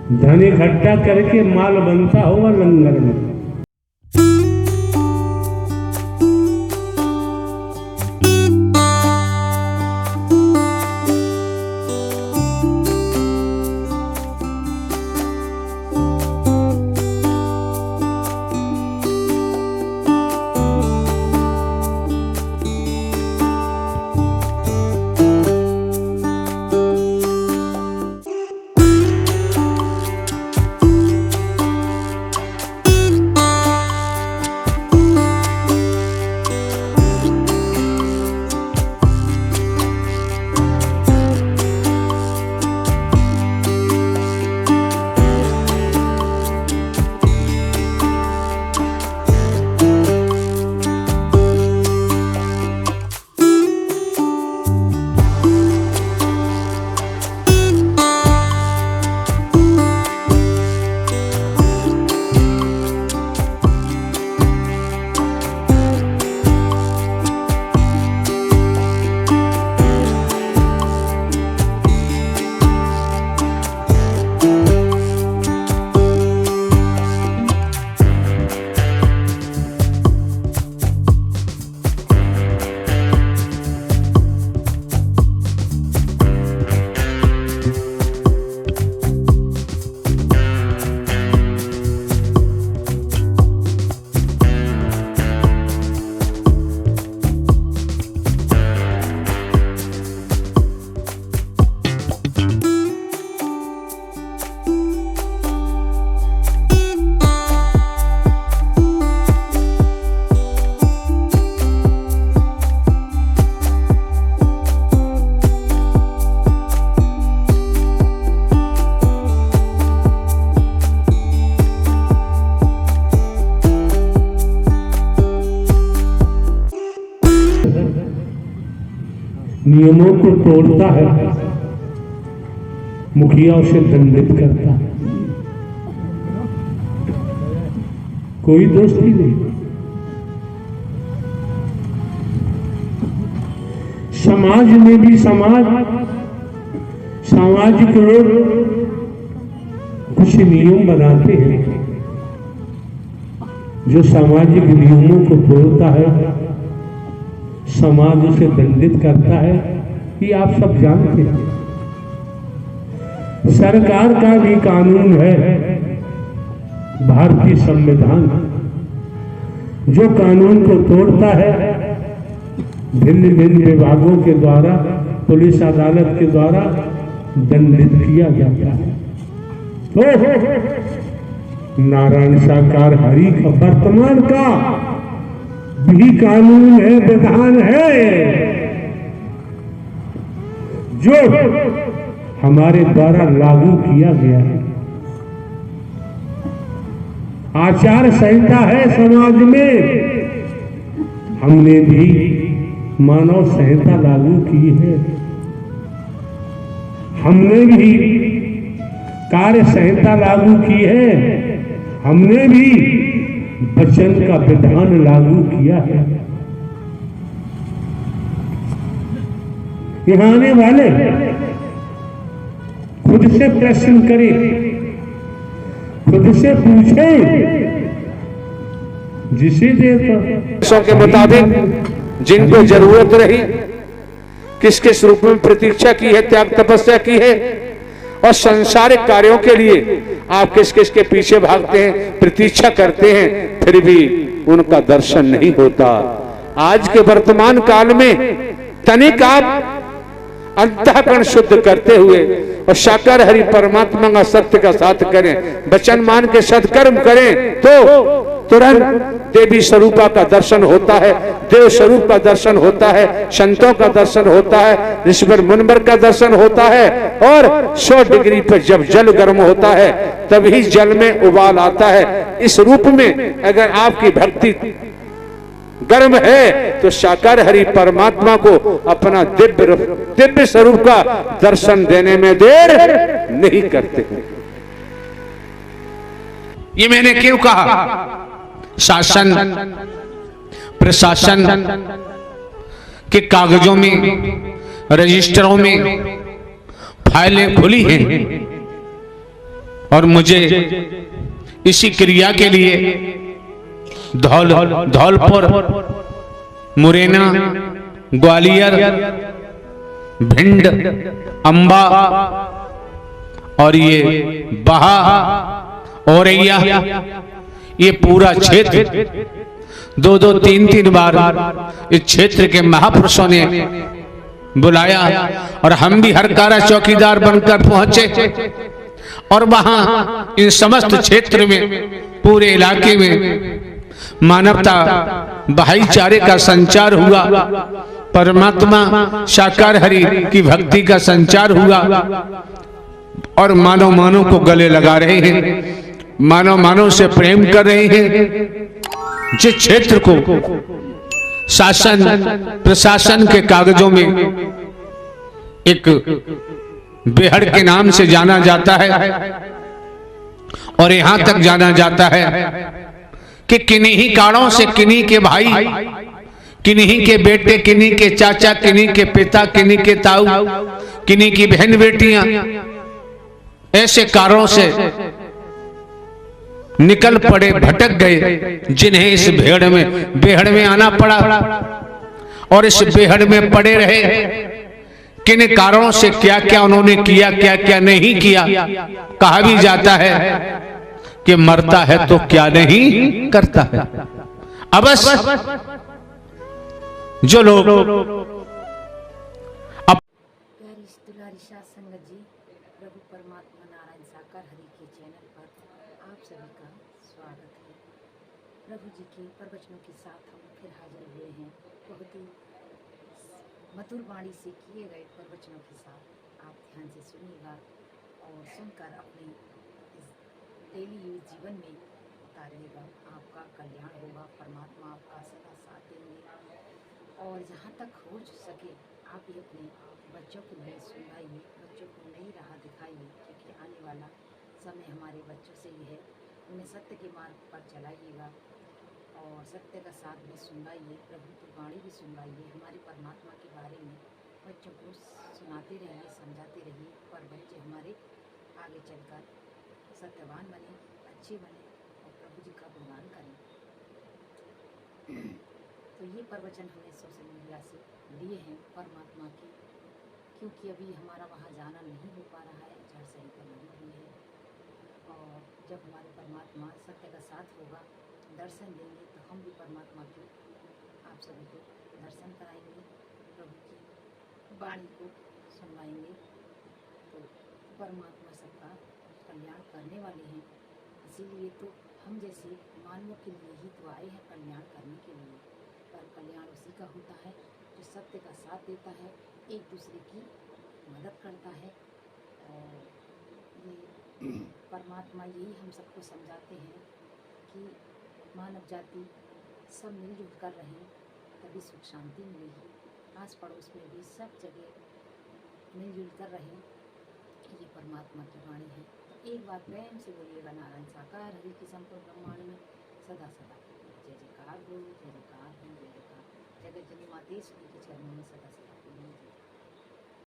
धन इकट्ठा करके माल बनता होगा लंगर में। नियमों को तोड़ता है, मुखिया उसे दंडित करता है। कोई दोस्ती नहीं। समाज में भी सामाजिक लोग कुछ नियम बनाते हैं। जो सामाजिक नियमों को तोड़ता है, समाज उसे दंडित करता है, ये आप सब जानते हैं। सरकार का भी कानून है, भारतीय संविधान, जो कानून को तोड़ता है भिन्न भिन्न विभागों के द्वारा, पुलिस अदालत के द्वारा दंडित किया जाता है। नारायण साकार हरि का वर्तमान का भी कानून है, विधान है, जो हमारे द्वारा लागू किया गया है। आचार संहिता है समाज में, हमने भी मानव संहिता लागू की है। हमने भी कार्य संहिता लागू की है। हमने भी वचन का विधान लागू किया है। यहाँ आने वाले खुद से प्रश्न करें, खुद से पूछें, जिसे देता के मुताबिक जिनको जरूरत रही, किस किस रूप में प्रतीक्षा की है, त्याग तपस्या की है, और संसारिक कार्यों के लिए आप किस किस के पीछे भागते हैं, प्रतीक्षा करते हैं, फिर भी उनका दर्शन नहीं होता। आज के वर्तमान काल में तनिक आप अंतःकरण शुद्ध करते हुए और साकार हरि परमात्मा का सत्य का साथ करें, वचन मान के सत्कर्म करें, तो तुरंत देवी स्वरूपा का दर्शन होता है, देव स्वरूप का दर्शन होता है, संतों का दर्शन होता है, ऋषिवर मुनिवर का दर्शन होता है। और 100 डिग्री पर जब जल गर्म होता है तभी जल में उबाल आता है। इस रूप में अगर आपकी भक्ति गर्म है तो साकार हरि परमात्मा को अपना दिव्य स्वरूप का दर्शन देने में देर नहीं करते। ये मैंने क्यों कहा? शासन प्रशासन के कागजों में, रजिस्टरों में फाइलें खुली हैं और मुझे इसी क्रिया के लिए धौलपुर, मुरैना, ग्वालियर, भिंड, अंबा और ये बहा, औरैया, ये पूरा क्षेत्र 2-2, 3-3 बार इस क्षेत्र के महापुरुषों ने बुलाया और हम भी हरकारा चौकीदार बनकर पहुंचे और वहां इन समस्त क्षेत्र में, पूरे इलाके में मानवता भाईचारे का संचार हुआ, परमात्मा साकार हरि की भक्ति का संचार हुआ और मानव मानव को गले लगा रहे हैं, मानव मानव से प्रेम कर रहे हैं। जिस क्षेत्र को शासन प्रशासन के कागजों में एक बेहड़ के नाम से जाना जाता है और यहां तक जाना जाता है कि किन्हीं कारणों से किन्हीं के भाई, किन्हीं के बेटे, किन्हीं के चाचा, किन्हीं के पिता, किन्हीं के ताऊ, किन्हीं की बहन बेटियां ऐसे कारणों से निकल पड़े, भटक गए, जिन्हें इस बेहड़ में आना पड़ा और इस बेहड़ में पड़े रहे। किन कारणों से क्या क्या उन्होंने किया, क्या क्या नहीं किया। कहा भी जाता है कि मरता है तो क्या नहीं करता है। अवश्य जो लोग संगत जी, प्रभु परमात्मा नारायण साकार हरि के चैनल पर आप सभी का स्वागत है। प्रभु जी के प्रवचनों के साथ हम फिर हाजिर हुए हैं, बहुत ही मधुर वाणी से किए गए प्रवचनों के साथ। आप ध्यान से सुनिएगा और सुनकर अपने इस डेली यूज जीवन में उतारिएगा। आपका कल्याण होगा, परमात्मा आपका सदा साथ देंगे। और जहाँ तक हो सके आप भी अपने बच्चों को नई सुनाइए, बच्चों को नई राह दिखाइए, क्योंकि आने वाला समय हमारे बच्चों से ही है। उन्हें सत्य के मार्ग पर चलाइएगा और सत्य का साथ भी सुनवाइए, प्रभु की वाणी भी सुनवाइए। हमारे परमात्मा के बारे में बच्चों को सुनाते रहिए, समझाते रहिए, पर बच्चे हमारे आगे चलकर सत्यवान बने, अच्छे बने और प्रभु जी का गुणगान करें। तो ये प्रवचन हमने सोशल मीडिया से लिए हैं परमात्मा के, क्योंकि अभी हमारा वहाँ जाना नहीं हो पा रहा है, आचारसंहिता लगी हुई है। और जब हमारे परमात्मा सत्य का साथ होगा, दर्शन देंगे, तो हम भी परमात्मा के आप सभी को दर्शन कराएंगे, प्रभु की वाणी को सुनवाएंगे। तो परमात्मा सबका कल्याण करने वाले हैं, इसीलिए तो हम जैसे मानवों के लिए ही तो आए हैं, कल्याण करने के लिए। पर कल्याण उसी का होता है जो सत्य का साथ देता है, एक दूसरे की मदद करता है। और ये परमात्मा यही हम सबको समझाते हैं कि मानव जाति सब मिलजुल कर रहें, तभी सुख शांति मिलेगी। आस पड़ोस में भी सब जगह मिलजुल कर रहें, ये परमात्मा की वाणी है। तो एक बार प्रेम से बोलिएगा, नारायण साकार हरि की संपूर्ण ब्रह्मांड में सदा सदा जय जयकार हो, जय जयकार हो, जय जयकार। जगत जननी मातेश्वरी के चरणों में सदा सदा।